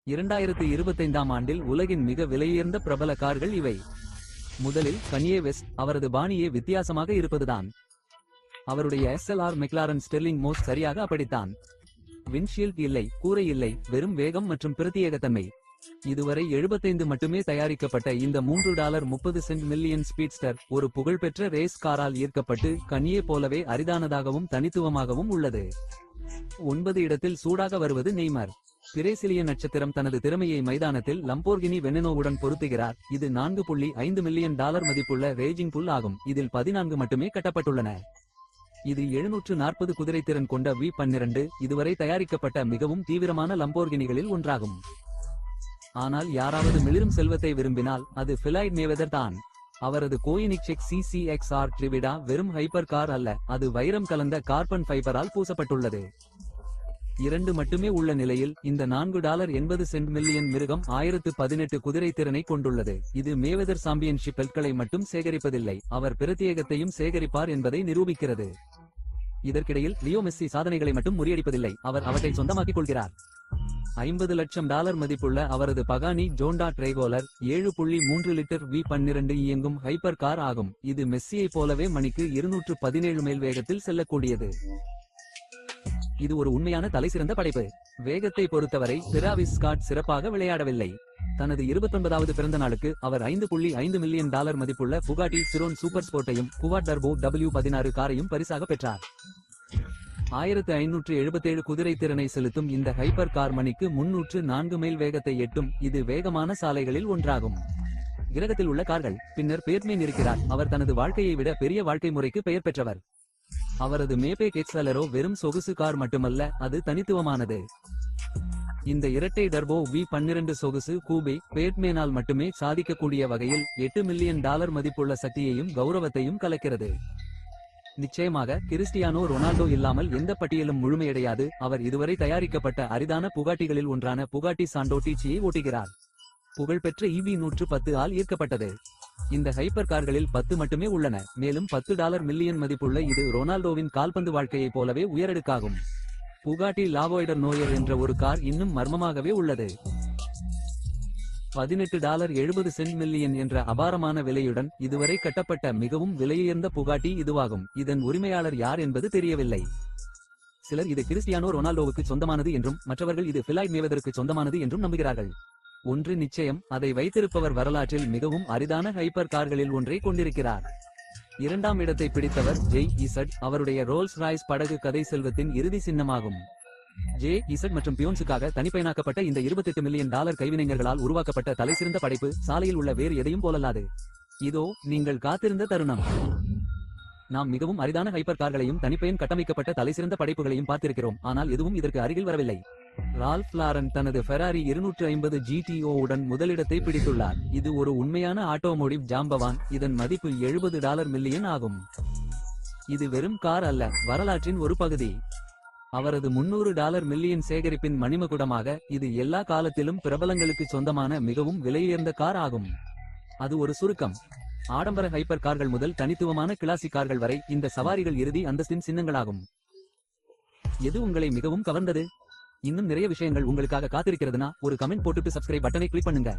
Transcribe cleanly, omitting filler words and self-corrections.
2025ஆம் ஆண்டில் உலகின் மிக விலையுயர்ந்த பிரபல கார்கள் இவை. முதலில் கனியே வெஸ்ட். அவரது பாணியே வித்தியாசமாக இருப்பதுதான். அவருடைய SLR மெக்லாரன் ஸ்டெர்லிங் மோஸ் சரியாக அப்படித்தான். விண்ட்ஷீல்ட் இல்லை, கூரை இல்லை, வெறும் வேகம் மற்றும் பிரத்யேகத்தன்மை. இதுவரை 75 மட்டுமே தயாரிக்கப்பட்ட இந்த $3.30 மில்லியன் ஸ்பீட்ஸ்டர் ஒரு புகழ்பெற்ற ரேஸ் காரால் ஈர்க்கப்பட்டு கனியே போலவே அரிதானதாகவும் தனித்துவமாகவும் உள்ளது. 9 இடத்தில் சூடாக வருவது நெய்மர். பிரேசிலிய நட்சத்திரம் தனது திறமையை மைதானத்தில் லம்போர்கினி வெனெனோவுடன் பொருத்துகிறார். இது $4.5 மில்லியன் மதிப்புள்ள ரேஜிங் புல் ஆகும். இதில் 14 மட்டுமே கட்டப்பட்டுள்ளன. இது 740 குதிரைத்திறன் கொண்ட V12 இதுவரை தயாரிக்கப்பட்ட மிகவும் தீவிரமான லம்போர்கினிகளில் ஒன்றாகும். ஆனால் யாராவது மிளிரும் செல்வத்தை விரும்பினால் அது ஃபிலாய்ட் மேவெதர் தான். அவரது கோயினிக்செக் CCXR ட்ரிவிடா வெறும் ஹைப்பர் கார் அல்ல, அது வைரம் கலந்த கார்பன் ஃபைபரால் பூசப்பட்டுள்ளது. 2 மட்டுமே உள்ள நிலையில் இந்த $4.80 மில்லியன் மிருகம் 1018 குதிரை திறனை கொண்டுள்ளது. இது மேவெதர் சாம்பியன்ஷிப் பெல்ட்களை மட்டும் சேகரிப்பதில்லை, அவர் பிரத்யேகத்தையும் சேகரிப்பார் என்பதை நிரூபிக்கிறது. இதற்கிடையில் லியோ மெஸ்ஸி சாதனைகளை மட்டும் முறியடிப்பதில்லை, அவர் அவற்றை சொந்தமாக்கிக் கொள்கிறார். $50 லட்சம் மதிப்புள்ள அவரது பகானி ஜோண்டா ட்ரைகோலர் 7.3 லிட்டர் V12 இயங்கும் ஹைப்பர் கார் ஆகும். இது மெஸ்ஸியைப் போலவே மணிக்கு 217 மைல் வேகத்தில் செல்லக்கூடியது. இது ஒரு உண்மையான தலைசிறந்த படைப்பு. வேகத்தை பொறுத்தவரை டிராவிஸ் ஸ்காட் சிறப்பாக விளையாடவில்லை. தனது 29வது பிறந்த நாளுக்கு அவர் $5.5 மில்லியன் மதிப்புள்ள புகாட்டி சிரோன் சூப்பர் ஸ்போர்ட்டையும் குவாட் டர்போ W16 காரையும் பரிசாக பெற்றார். 1577 குதிரை திறனை செலுத்தும் இந்த ஹைப்பர் கார் மணிக்கு 304 மைல் வேகத்தை எட்டும். இது வேகமான சாலைகளில் ஒன்றாகும். கிரகத்தில் உள்ள கார்கள். பின்னர் பேட்மேன் இருக்கிறார். அவர் தனது வாழ்க்கையை விட பெரிய வாழ்க்கை முறைக்கு பெயர் பெற்றவர். அவரது மேபேக் எக்ஸ்எல்ஆரோ வெறும் சொகுசு கார் மட்டுமல்ல, அது தனித்துவமானது. இந்த இரட்டை டர்போ V12 சொகுசு கூபே பேட்மேனால் மட்டுமே சாதிக்கக்கூடிய வகையில் $8 மில்லியன் மதிப்புள்ள சக்தியையும் கௌரவத்தையும் கலக்கிறது. நிச்சயமாக கிறிஸ்டியானோ ரொனால்டோ இல்லாமல் எந்த பட்டியலும் முழுமையடையாது. அவர் இதுவரை தயாரிக்கப்பட்ட அரிதான புகாட்டிகளில் ஒன்றான புகாட்டி சாண்டோ டீச்சியை ஓட்டுகிறார். புகழ்பெற்ற EV110 ஆல் ஈர்க்கப்பட்டது. இந்த ஹைப்பர் கார்களில் 10 மட்டுமே உள்ளன, மேலும் $10 மில்லியன் மதிப்புள்ள இது ரொனால்டோவின் கால்பந்து வாழ்க்கையைப் போலவே உயரடுக்காகும். புகாட்டி லாவோய்டர் நோயர் என்ற ஒரு கார் இன்னும் மர்மமாகவே உள்ளது. $18.70 மில்லியன் என்ற அபாரமான விலையுடன் இதுவரை கட்டப்பட்ட மிகவும் விலையுயர்ந்த புகாட்டி இதுவாகும். இதன் உரிமையாளர் யார் என்பது தெரியவில்லை. சிலர் இது கிறிஸ்டியானோ ரொனால்டோவுக்கு சொந்தமானது என்றும் மற்றவர்கள் இது ஃபிலாய்ட் மேவெதருக்கு சொந்தமானது என்றும் நம்புகிறார்கள். ஒன்று நிச்சயம், அதை வைத்திருப்பவர் வரலாற்றில் மிகவும் அரிதான ஹைப்பர் கார்களில் ஒன்றை கொண்டிருக்கிறார். 2ஆம் இடத்தை பிடித்தவர் JZ. அவருடைய ரோல்ஸ் ராய்ஸ் படகு கதை செல்வத்தின் இறுதி சின்னமாகும். JZ மற்றும் பியோன்ஸுக்காக தனிப்பயனாக்கப்பட்ட இந்த $28 மில்லியன் கைவினைஞர்களால் உருவாக்கப்பட்ட தலைசிறந்த படைப்பு சாலையில் உள்ள வேறு எதையும் போலல்லாது. இதோ நீங்கள் காத்திருந்த தருணம். நாம் மிகவும் அரிதான ஹைப்பர் கார்களையும் தனிப்பயன் கட்டமைக்கப்பட்ட தலைசிறந்த படைப்புகளையும் பார்த்திருக்கிறோம், ஆனால் எதுவும் இதற்கு அருகில் வரவில்லை. ரால்ஃப் லாரன் தனது ஃபெராரி 250 GTO உடன் முதலிடத்தை பிடித்துள்ளார். இது ஒரு உண்மையான ஆட்டோமோடிவ் ஜாம்பவான். இதன் மதிப்பு $70 மில்லியன் ஆகும். இது வெறும் கார் அல்ல, வரலாற்றின் ஒரு பகுதி. அவரது $300 மில்லியன் சேகரிப்பின் மணிமகுடமாக இது எல்லா காலத்திலும் பிரபலங்களுக்கு சொந்தமான மிகவும் விலையுயர்ந்த கார் ஆகும். அது ஒரு சுருக்கம். ஆடம்பர ஹைப்பர் கார்கள் முதல் தனித்துவமான கிளாசிக் கார்கள் வரை இந்த சவாரிகள் இறுதி அந்தஸ்தின் சின்னங்களாகும். எது உங்களை மிகவும் கவர்ந்தது? இன்னும் நிறைய விஷயங்கள் உங்களுக்காக காத்திருக்கிறதுனா ஒரு கமெண்ட் போட்டுட்டு சப்ஸ்கிரைப் பட்டனை கிளிக் பண்ணுங்க.